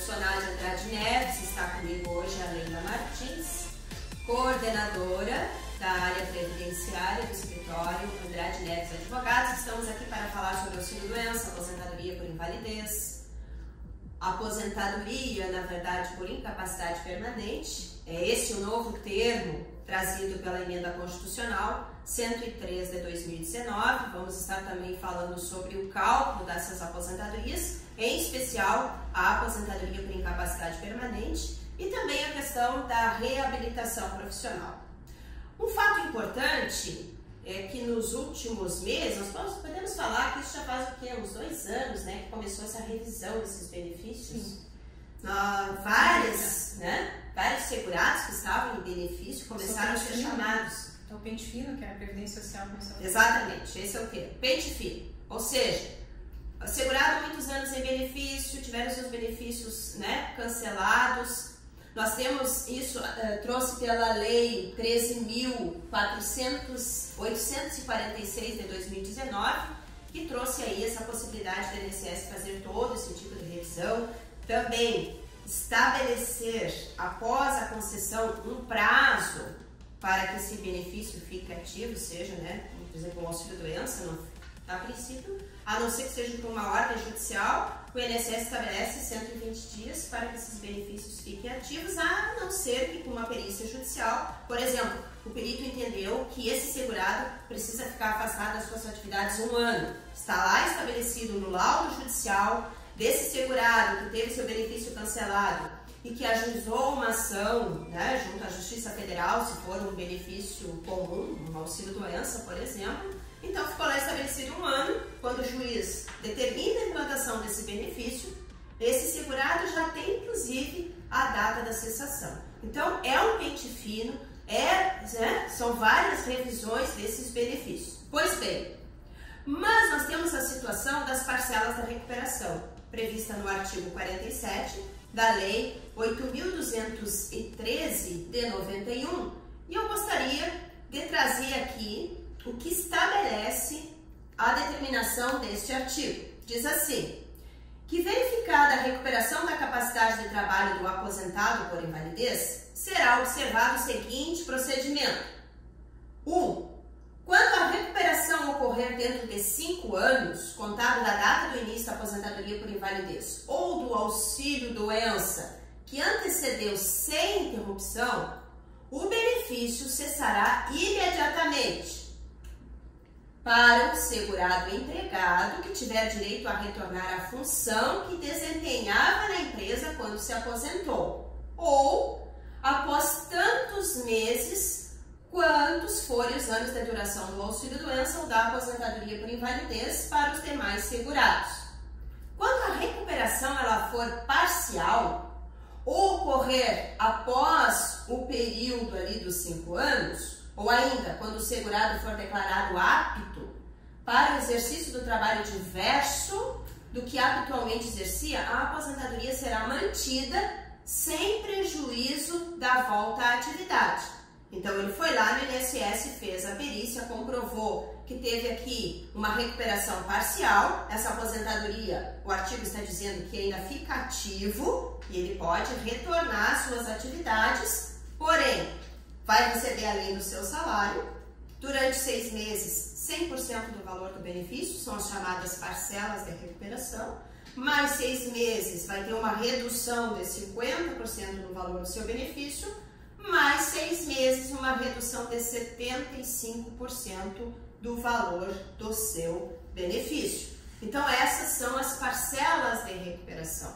Soná de Andrade Neves, está comigo hoje a Leila Martins, coordenadora da área previdenciária do escritório Andrade Neves Advogados. Estamos aqui para falar sobre auxílio-doença, aposentadoria por invalidez, aposentadoria, na verdade, por incapacidade permanente. É esse o novo termo trazido pela emenda constitucional 103 de 2019. Vamos estar também falando sobre o cálculo dessas aposentadorias, em especial a aposentadoria por incapacidade permanente e também a questão da reabilitação profissional. Um fato importante é que nos últimos meses, nós podemos falar que isso já faz o quê? Uns 2 anos, né, que começou essa revisão desses benefícios. Vários segurados que estavam em benefício começaram a ser chamados. Então, o pente fino, que é a Previdência Social, começou a... Exatamente, esse é o quê? Pente fino. Ou seja, segurado muitos anos em benefício, tiveram seus benefícios, né, cancelados. Nós temos isso, trouxe pela Lei 13.846 de 2019, que trouxe aí essa possibilidade do INSS fazer todo esse tipo de revisão. Também estabelecer, após a concessão, um prazo para que esse benefício fique ativo, seja, né, por exemplo, o auxílio-doença, a princípio, a não ser que seja por uma ordem judicial, o INSS estabelece 120 dias para que esses benefícios fiquem ativos, a não ser que com uma perícia judicial, por exemplo, o perito entendeu que esse segurado precisa ficar afastado das suas atividades 1 ano. Está lá estabelecido no laudo judicial desse segurado que teve seu benefício cancelado e que ajuizou uma ação, né, junto à Justiça Federal, se for um benefício comum, um auxílio-doença, por exemplo. Então, ficou lá estabelecido 1 ano, quando o juiz determina a implantação desse benefício, esse segurado já tem, inclusive, a data da cessação. Então, é um pente fino, são várias revisões desses benefícios. Pois bem, mas nós temos a situação das parcelas da recuperação, prevista no artigo 47 da Lei 8.213 de 91, e eu gostaria de trazer aqui o que estabelece a determinação deste artigo. Diz assim, que verificada a recuperação da capacidade de trabalho do aposentado por invalidez, será observado o seguinte procedimento. 1. Quando a recuperação ocorrer dentro de 5 anos, contado da data do início da aposentadoria por invalidez ou do auxílio-doença que antecedeu sem interrupção, o benefício cessará imediatamente para o segurado empregado que tiver direito a retornar à função que desempenhava na empresa quando se aposentou, ou após tantos meses quantos forem os anos de duração do auxílio-doença ou da aposentadoria por invalidez para os demais segurados. Quando a recuperação ela for parcial ou ocorrer após o período ali dos 5 anos, ou ainda quando o segurado for declarado apto para o exercício do trabalho diverso do que habitualmente exercia, a aposentadoria será mantida sem prejuízo da volta à atividade. Então, ele foi lá no INSS, fez a perícia, comprovou que teve aqui uma recuperação parcial. Essa aposentadoria, o artigo está dizendo que ainda fica ativo e ele pode retornar às suas atividades, porém, vai receber além do seu salário, durante 6 meses, 100% do valor do benefício, são as chamadas parcelas de recuperação, mais 6 meses vai ter uma redução de 50% do valor do seu benefício, mais 6 meses uma redução de 75% do valor do seu benefício. Então, essas são as parcelas de recuperação.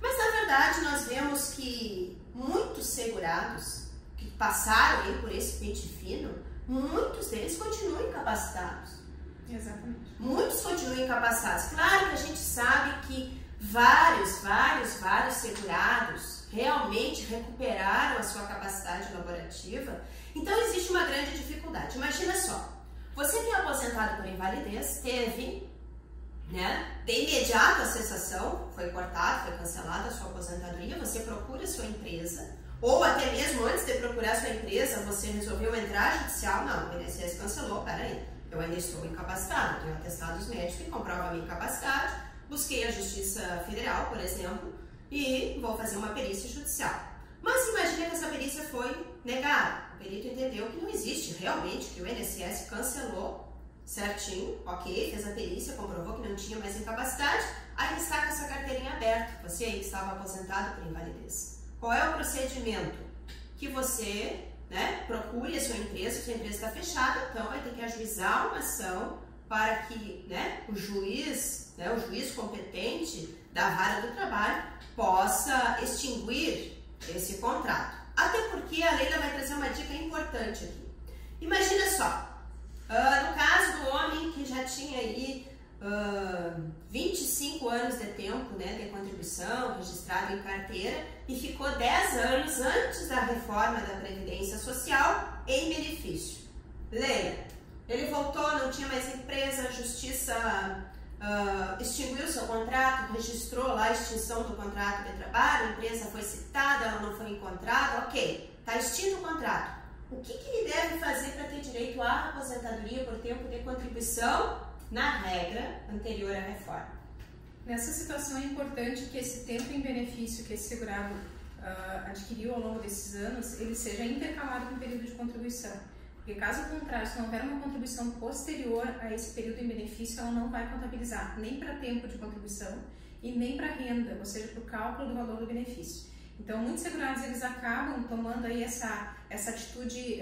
Mas, na verdade, nós vemos que muitos segurados que passaram aí por esse pente fino, muitos deles continuam incapacitados. Exatamente. Muitos continuam incapacitados. Claro que a gente sabe que vários segurados realmente recuperaram a sua capacidade laborativa. Então, existe uma grande dificuldade. Imagina só, você que é aposentado por invalidez, teve, né, de imediato a cessação, foi cortada, foi cancelada a sua aposentadoria, você procura a sua empresa, ou até mesmo antes de procurar a sua empresa, você resolveu entrar judicial, não, o INSS cancelou, peraí, eu ainda estou incapacitado, tenho atestados médicos que comprovam a minha incapacidade, busquei a Justiça Federal, por exemplo, e vou fazer uma perícia judicial. Mas imagine que essa perícia foi negada. O perito entendeu que não existe realmente, que o INSS cancelou certinho, ok, fez a perícia, comprovou que não tinha mais incapacidade, aí ele está com essa carteirinha aberta, você aí que estava aposentado por invalidez. Qual é o procedimento? Que você, né, procure a sua empresa está fechada, então vai ter que ajuizar uma ação para que, né, o juiz competente da vara do trabalho possa extinguir esse contrato. Até porque a Leila vai trazer uma dica importante aqui. Imagina só, no caso do homem que já tinha aí 25 anos de tempo, né, de contribuição registrado em carteira e ficou 10 anos antes da reforma da Previdência Social em benefício. Leila, ele voltou, não tinha mais empresa, a Justiça extinguiu seu contrato, registrou lá a extinção do contrato de trabalho, a empresa foi citada, ela não foi encontrada, ok, está extinto o contrato. O que ele deve fazer para ter direito à aposentadoria por tempo de contribuição na regra anterior à reforma? Nessa situação é importante que esse tempo em benefício que esse segurado adquiriu ao longo desses anos, ele seja intercalado com o período de contribuição. Porque caso contrário, se não houver uma contribuição posterior a esse período em benefício, ela não vai contabilizar nem para tempo de contribuição e nem para renda, ou seja, para o cálculo do valor do benefício. Então, muitos segurados eles acabam tomando aí essa atitude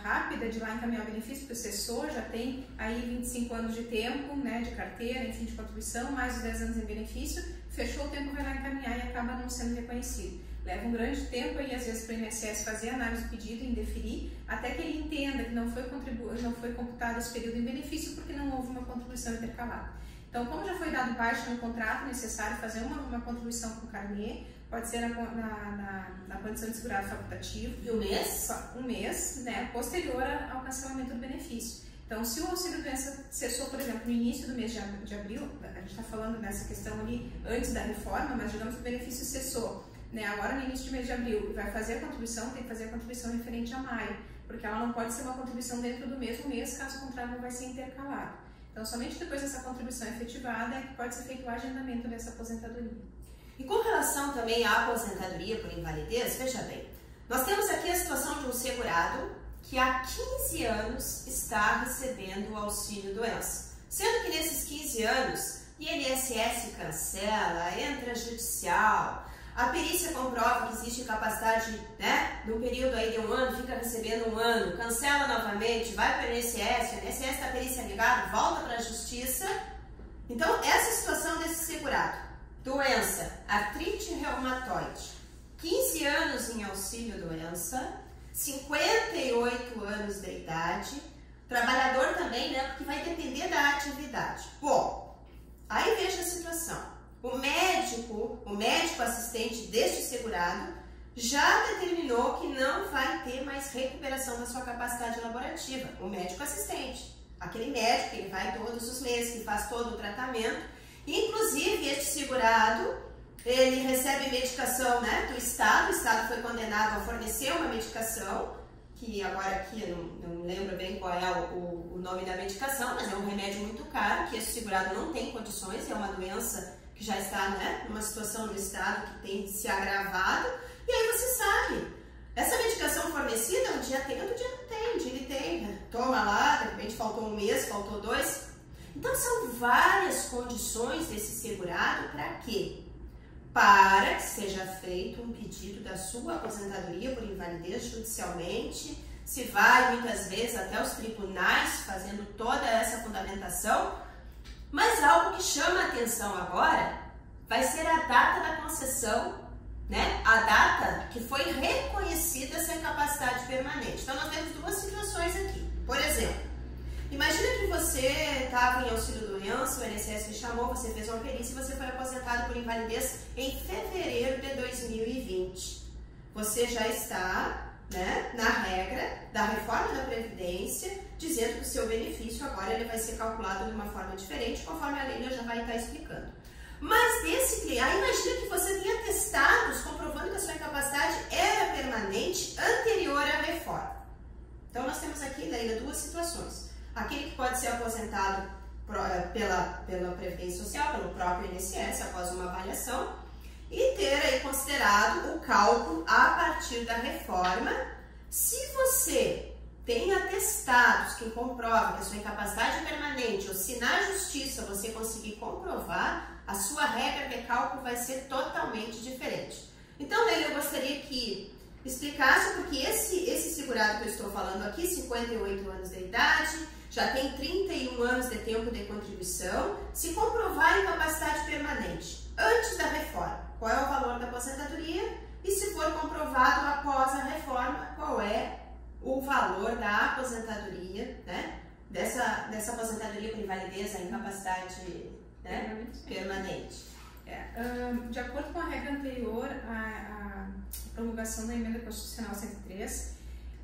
rápida de lá encaminhar o benefício, porque o assessor já tem aí 25 anos de tempo, né, de carteira, enfim, de contribuição, mais os 10 anos em benefício, fechou o tempo, vai lá encaminhar e acaba não sendo reconhecido. Leva um grande tempo aí, às vezes, para o INSS fazer a análise do pedido, indeferir, até que ele entenda que não foi computado esse período em benefício porque não houve uma contribuição intercalada. Então, como já foi dado baixa no contrato, é necessário fazer uma contribuição com carnê, pode ser na condição de segurado facultativo. E um mês? Um mês, né, posterior ao cancelamento do benefício. Então, se o auxílio-doença cessou, por exemplo, no início do mês de abril, a gente está falando nessa questão ali antes da reforma, mas digamos que o benefício cessou, né, agora no início do mês de abril, e vai fazer a contribuição, tem que fazer a contribuição referente a maio, porque ela não pode ser uma contribuição dentro do mesmo mês, caso contrário não vai ser intercalado. Então, somente depois dessa contribuição efetivada é que pode ser feito o agendamento dessa aposentadoria. E com relação também à aposentadoria por invalidez, veja bem, nós temos aqui a situação de um segurado que há 15 anos está recebendo o auxílio-doença, sendo que nesses 15 anos, INSS cancela, entra judicial, a perícia comprova que existe incapacidade, né, no período aí de um ano, fica recebendo um ano, cancela novamente, vai para o INSS está a perícia ligada, volta para a justiça. Então, essa situação desse segurado, doença, artrite reumatoide, 15 anos em auxílio-doença, 58 anos de idade, trabalhador também, né, porque vai depender da atividade. Bom, aí veja a situação. O médico assistente deste segurado já determinou que não vai ter mais recuperação da sua capacidade laborativa. O médico assistente, aquele médico que ele vai todos os meses, que faz todo o tratamento. Inclusive, este segurado, ele recebe medicação, né, do Estado. O Estado foi condenado a fornecer uma medicação, que agora aqui eu não lembro bem qual é o nome da medicação, mas é um remédio muito caro, que esse segurado não tem condições, é uma doença que já está, né, numa situação no Estado que tem se agravado, e aí você sabe, essa medicação fornecida, um dia tem, outro dia não tem, um dia ele tem, né? Toma lá, de repente faltou um mês, faltou 2. Então são várias condições desse segurado para quê? Para que seja feito um pedido da sua aposentadoria por invalidez judicialmente, se vai muitas vezes até os tribunais fazendo toda essa fundamentação. Mas algo que chama a atenção agora vai ser a data da concessão, né? A data que foi reconhecida essa incapacidade permanente. Então, nós temos duas situações aqui. Por exemplo, imagina que você estava em auxílio-doença, o INSS te chamou, você fez uma perícia e você foi aposentado por invalidez em fevereiro de 2020. Você já está, né, na regra da reforma da Previdência, dizendo que o seu benefício agora ele vai ser calculado de uma forma diferente, conforme a Leila já vai estar explicando. Mas desse cliente, imagina que você tenha atestados comprovando que a sua incapacidade era permanente anterior à reforma. Então nós temos aqui, Leila, duas situações. Aquele que pode ser aposentado pela Previdência Social, pelo próprio INSS, após uma avaliação, e ter aí considerado o cálculo a partir da reforma. Se você tem atestados que comprovam que a sua incapacidade permanente, ou se na justiça você conseguir comprovar, a sua regra de cálculo vai ser totalmente diferente. Então, Leila, eu gostaria que explicasse, porque esse segurado que eu estou falando aqui, 58 anos de idade, já tem 31 anos de tempo de contribuição, se comprovar a incapacidade permanente antes da reforma, qual é o valor da aposentadoria? E se for comprovado após a reforma, qual é o valor da aposentadoria, né? Dessa aposentadoria por invalidez, a incapacidade, né? Permanente. De acordo com a regra anterior à promulgação da emenda constitucional 103,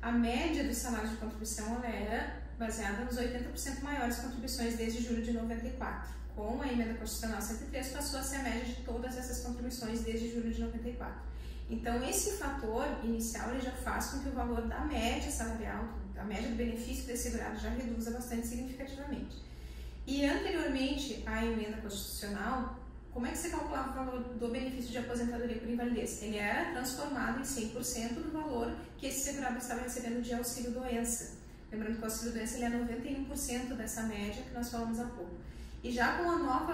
a média dos salários de contribuição ela era baseada nos 80% maiores contribuições desde julho de 94. Com a emenda constitucional 103 passou a ser a média de todas essas contribuições desde julho de 94. Então, esse fator inicial ele já faz com que o valor da média salarial, da média do benefício desse segurado já reduza bastante significativamente. E anteriormente à emenda constitucional, como é que você calculava o valor do benefício de aposentadoria por invalidez? Ele era transformado em 100% do valor que esse segurado estava recebendo de auxílio-doença. Lembrando que o auxílio-doença ele é 91% dessa média que nós falamos há pouco. E já com a nova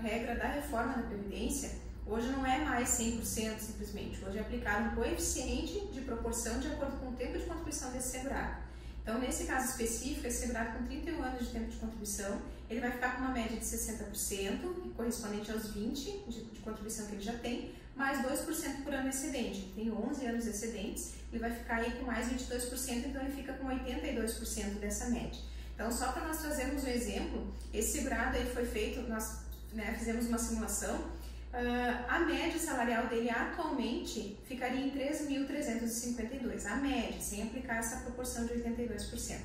regra da reforma da Previdência, hoje não é mais 100% simplesmente. Hoje é aplicado um coeficiente de proporção de acordo com o tempo de contribuição desse segurado. Então, nesse caso específico, esse segurado com 31 anos de tempo de contribuição, ele vai ficar com uma média de 60%, correspondente aos 20 de contribuição que ele já tem, mais 2% por ano excedente. Ele tem 11 anos excedentes, ele vai ficar aí com mais 22%, então ele fica com 82% dessa média. Então, só para nós trazermos um exemplo, esse segurado aí foi feito, nós fizemos uma simulação, a média salarial dele atualmente ficaria em 3.352, a média, sem aplicar essa proporção de 82%.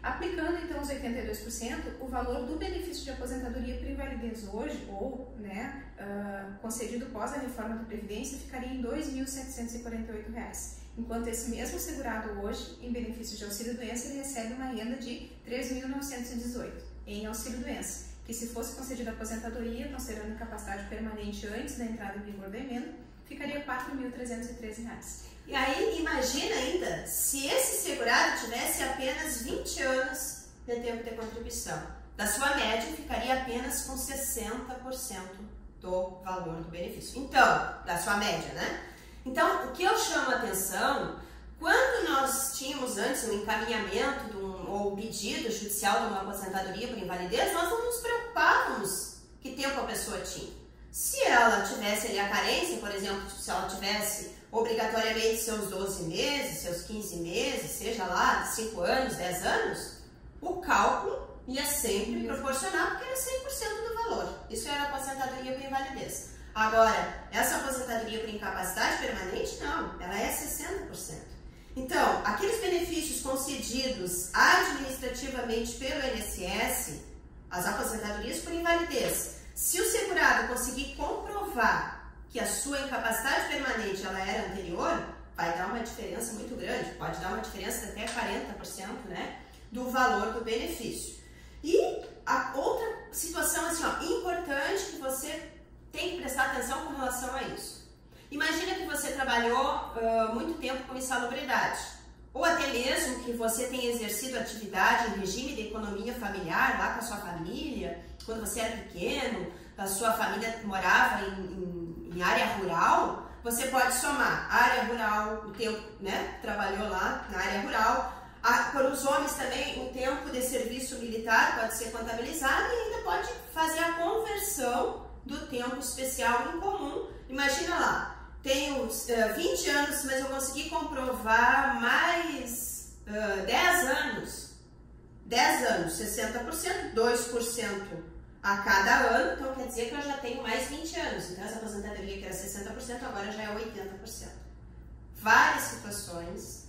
Aplicando então os 82%, o valor do benefício de aposentadoria por invalidez hoje, ou concedido pós a reforma da Previdência, ficaria em R$ 2.748, enquanto esse mesmo segurado hoje, em benefício de auxílio-doença, ele recebe uma renda de R$ 3.918 em auxílio-doença, que se fosse concedida a aposentadoria, considerando incapacidade permanente antes da entrada em vigor da emenda, ficaria R$ 4.313. E aí, imagina ainda, se esse segurado tivesse apenas 20 anos de tempo de contribuição, da sua média ficaria apenas com 60% do valor do benefício. Então, da sua média, né? Então, o que eu chamo a atenção, quando nós tínhamos antes um encaminhamento ou um pedido judicial de uma aposentadoria por invalidez, nós não nos preocupávamos que tempo a pessoa tinha. Se ela tivesse ali a carência, por exemplo, se ela tivesse obrigatoriamente seus 12 meses, seus 15 meses, seja lá, 5 anos, 10 anos, o cálculo ia sempre proporcionar, porque era 100% do valor. Isso era aposentadoria por invalidez. Agora, essa aposentadoria por incapacidade permanente, não, ela é 60%. Então, aqueles benefícios concedidos administrativamente pelo INSS, as aposentadorias por invalidez, se o segurado conseguir comprovar que a sua incapacidade permanente ela era anterior, vai dar uma diferença muito grande, pode dar uma diferença de até 40%, né, do valor do benefício. E a outra situação assim, ó, importante que você tem que prestar atenção com relação a isso. Imagina que você trabalhou muito tempo com insalubridade, ou até mesmo que você tenha exercido atividade em regime de economia familiar, lá com a sua família, quando você era pequeno, a sua família morava em área rural, você pode somar área rural, o tempo, né, trabalhou lá na área rural. Para os homens também, o tempo de serviço militar pode ser contabilizado e ainda pode fazer a conversão do tempo especial em comum. Imagina lá, tenho 20 anos, mas eu consegui comprovar mais 10 anos. 10 anos, 60%, 2% a cada ano, então quer dizer que eu já tenho mais 20 anos. Então essa aposentadoria que era 60%, agora já é 80%. Várias situações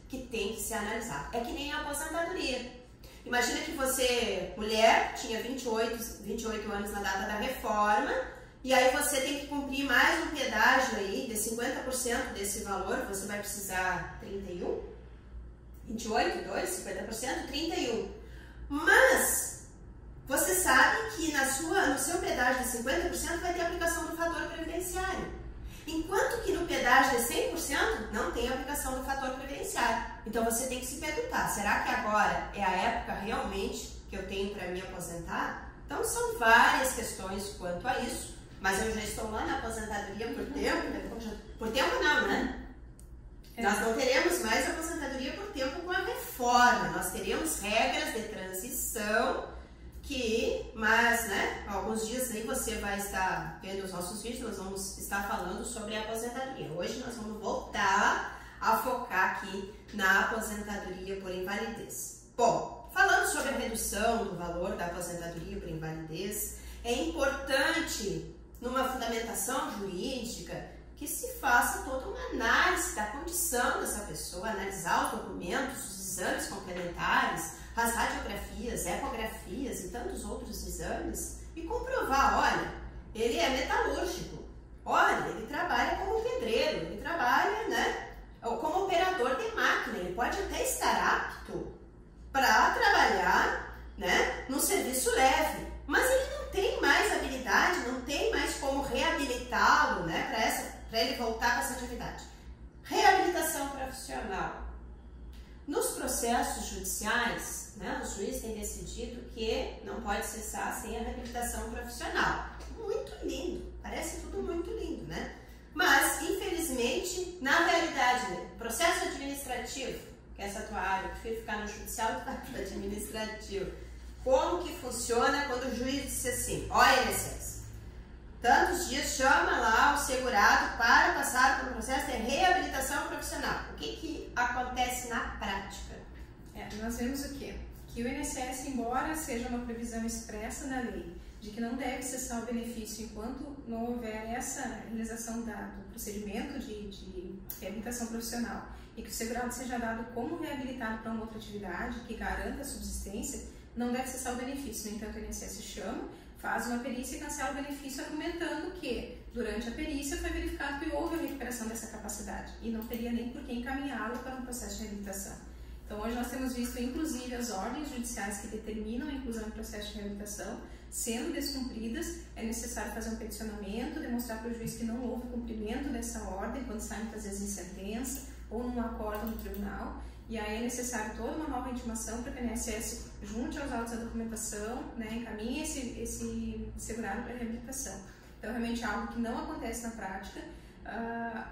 que tem que ser analisar. É que nem a aposentadoria. Imagina que você, mulher, tinha 28 anos na data da reforma, e aí você tem que cumprir mais um pedágio aí de 50% desse valor, você vai precisar 31, 28, 2, 50%, 31. Mas, você sabe que no seu pedágio de 50% vai ter aplicação do fator previdenciário. Enquanto que no pedágio de 100% não tem aplicação do fator previdenciário. Então você tem que se perguntar, será que agora é a época realmente que eu tenho para me aposentar? Então são várias questões quanto a isso, mas eu já estou lá na aposentadoria por tempo, por tempo não, né? Nós não teremos mais aposentadoria por tempo com a reforma, nós teremos regras de transição mas, né, alguns dias aí você vai estar vendo os nossos vídeos, nós vamos estar falando sobre a aposentadoria. Hoje nós vamos voltar a focar aqui na aposentadoria por invalidez. Bom, falando sobre a redução do valor da aposentadoria por invalidez, é importante, numa fundamentação jurídica, que se faça toda uma análise da condição dessa pessoa, analisar os documentos, os exames complementares, as radiografias, ecografias e tantos outros exames e comprovar, olha, ele é metalúrgico, olha, ele trabalha como pedreiro, ele trabalha, né, como operador de máquina, ele pode até estar apto para trabalhar, né, no serviço leve, mas ele não tem mais habilidade, não tem mais como reabilitá-lo, né, para ele voltar para essa atividade. Reabilitação profissional. Nos processos judiciais, né, o juiz tem decidido que não pode cessar sem a reabilitação profissional. Muito lindo, parece tudo muito lindo, né? Mas, infelizmente, na realidade, né, processo administrativo, que é essa tua área, eu prefiro ficar no judicial do que no administrativo. Como que funciona quando o juiz disse assim, olha, INSS, tantos dias chama lá o segurado para passar por um processo de reabilitação profissional. O que acontece na prática? Nós vemos o quê? Que o INSS, embora seja uma previsão expressa na lei de que não deve cessar o benefício enquanto não houver essa realização do procedimento de reabilitação profissional e que o segurado seja dado como reabilitado para uma outra atividade que garanta a subsistência, não deve cessar o benefício. No entanto, o INSS chama, faz uma perícia e cancela o benefício argumentando que durante a perícia foi verificado que houve a recuperação dessa capacidade e não teria nem por que encaminhá-lo para um processo de reabilitação. Então hoje nós temos visto inclusive as ordens judiciais que determinam a inclusão em processo de reabilitação sendo descumpridas, é necessário fazer um peticionamento, demonstrar para o juiz que não houve cumprimento dessa ordem quando sai muitas vezes em sentença ou num acordo no tribunal. E aí é necessário toda uma nova intimação para que o INSS junte aos autos a documentação, né, encaminhe esse segurado para a reabilitação. Então, realmente é algo que não acontece na prática.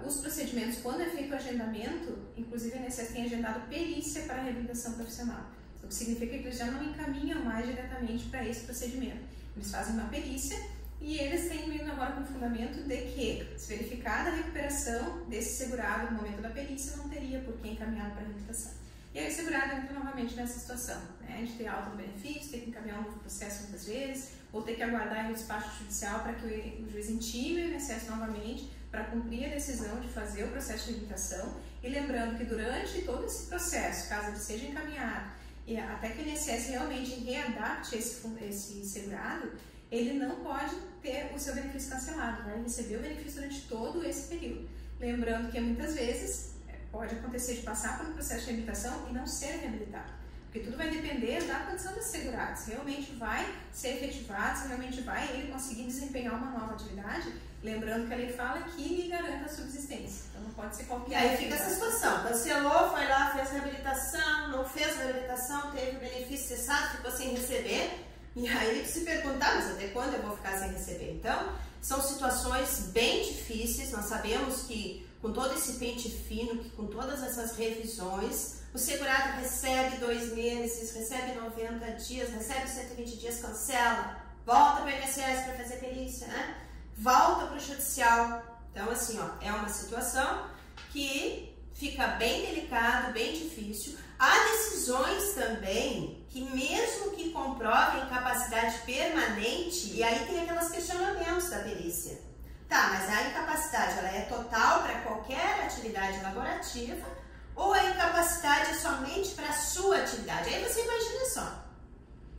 Os procedimentos, quando é feito o agendamento, inclusive a INSS tem agendado perícia para a reabilitação profissional. O que significa que eles já não encaminham mais diretamente para esse procedimento. Eles fazem uma perícia e eles têm vindo agora com o fundamento de que, se verificada a recuperação desse segurado no momento da perícia, não teria por que encaminhá-lo para a reabilitação. E aí o segurado entra novamente nessa situação, né? A gente tem alta do benefício, tem que encaminhar um novo processo muitas vezes, ou ter que aguardar o despacho judicial para que o juiz intime o INSS novamente para cumprir a decisão de fazer o processo de reabilitação. E lembrando que durante todo esse processo, caso ele seja encaminhado, e até que o INSS realmente readapte esse segurado, ele não pode ter o seu benefício cancelado, vai receber o benefício durante todo esse período. Lembrando que muitas vezes pode acontecer de passar por um processo de reabilitação e não ser reabilitado, porque tudo vai depender da condição desse segurado, se realmente vai ser efetivado, se realmente vai ele conseguir desempenhar uma nova atividade, lembrando que a lei fala que lhe garanta a subsistência, então não pode ser qualquer. E aí fica essa situação, cancelou, foi lá, fez reabilitação, não fez reabilitação, teve o benefício cessado, ficou sem receber. E aí se perguntar, mas até quando eu vou ficar sem receber? Então, são situações bem difíceis, nós sabemos que com todo esse pente fino, que com todas essas revisões, o segurado recebe 2 meses, recebe 90 dias, recebe 120 dias, cancela, volta para o INSS para fazer perícia, né? Volta para o judicial. Então, assim, ó, é uma situação que fica bem delicado, bem difícil. Há decisões também que mesmo que comprovem incapacidade permanente, e aí tem aqueles questionamentos da perícia. Tá, mas a incapacidade ela é total para qualquer atividade laborativa ou a incapacidade é somente para a sua atividade? Aí você imagina só,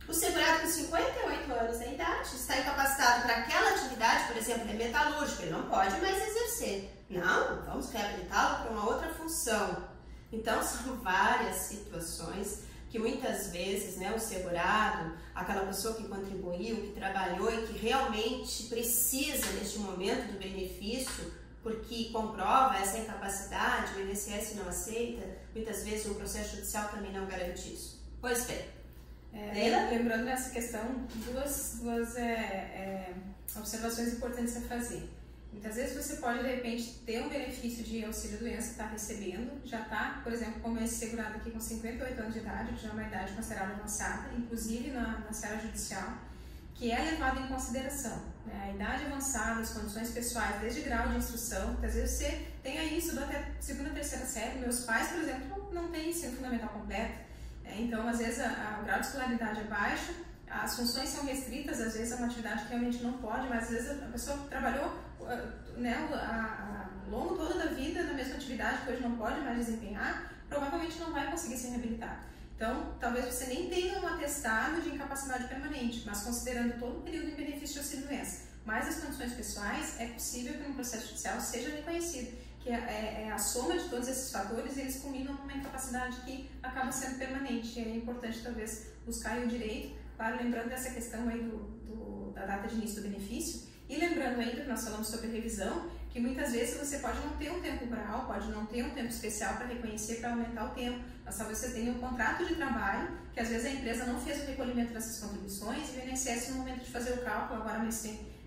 o segurado com 58 anos de idade está incapacitado para aquela atividade, por exemplo, é metalúrgico, ele não pode mais exercer. Não, vamos reabilitá-lo para uma outra função. Então, são várias situações que muitas vezes, né, o segurado, aquela pessoa que contribuiu, que trabalhou e que realmente precisa neste momento do benefício, porque comprova essa incapacidade, o INSS não aceita, muitas vezes o processo judicial também não garante isso. Pois bem. Lembrando nessa questão, duas observações importantes a fazer. Muitas vezes você pode, de repente, ter um benefício de auxílio-doença, estar recebendo, já está, por exemplo, como esse segurado aqui com 58 anos de idade, que já é uma idade considerada avançada, inclusive na seara judicial, que é levado em consideração, né? A idade avançada, as condições pessoais, desde grau de instrução, muitas vezes você tem aí, estudou até segunda, terceira série, meus pais, por exemplo, não têm ensino fundamental completo, então às vezes o grau de escolaridade é baixo, as funções são restritas, às vezes é uma atividade que realmente não pode, mas às vezes a pessoa trabalhou, né, ao longo todo da vida na mesma atividade que hoje não pode mais desempenhar, provavelmente não vai conseguir ser reabilitado. Então, talvez você nem tenha um atestado de incapacidade permanente, mas considerando todo o período em benefício de auxílio-doença, mais as condições pessoais, é possível que no processo judicial seja reconhecido que é a soma de todos esses fatores e eles culminam numa incapacidade que acaba sendo permanente. E é importante, talvez, buscar o direito, claro, lembrando dessa questão aí da data de início do benefício, e lembrando ainda que nós falamos sobre revisão, que muitas vezes você pode não ter um tempo rural, pode não ter um tempo especial para reconhecer, para aumentar o tempo, mas talvez você tenha um contrato de trabalho, que às vezes a empresa não fez o recolhimento dessas contribuições e o INSS, no momento de fazer o cálculo, agora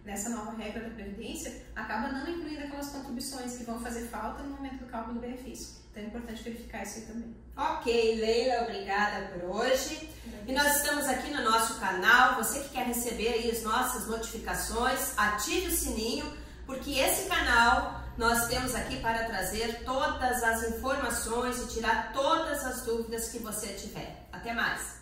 nessa nova regra da Previdência, acaba não incluindo aquelas contribuições que vão fazer falta no momento do cálculo do benefício. Então é importante verificar isso aí também. Ok, Leila, obrigada por hoje. E nós estamos aqui no nosso canal. Você que quer receber aí as nossas notificações, ative o sininho, porque esse canal nós temos aqui para trazer todas as informações e tirar todas as dúvidas que você tiver. Até mais!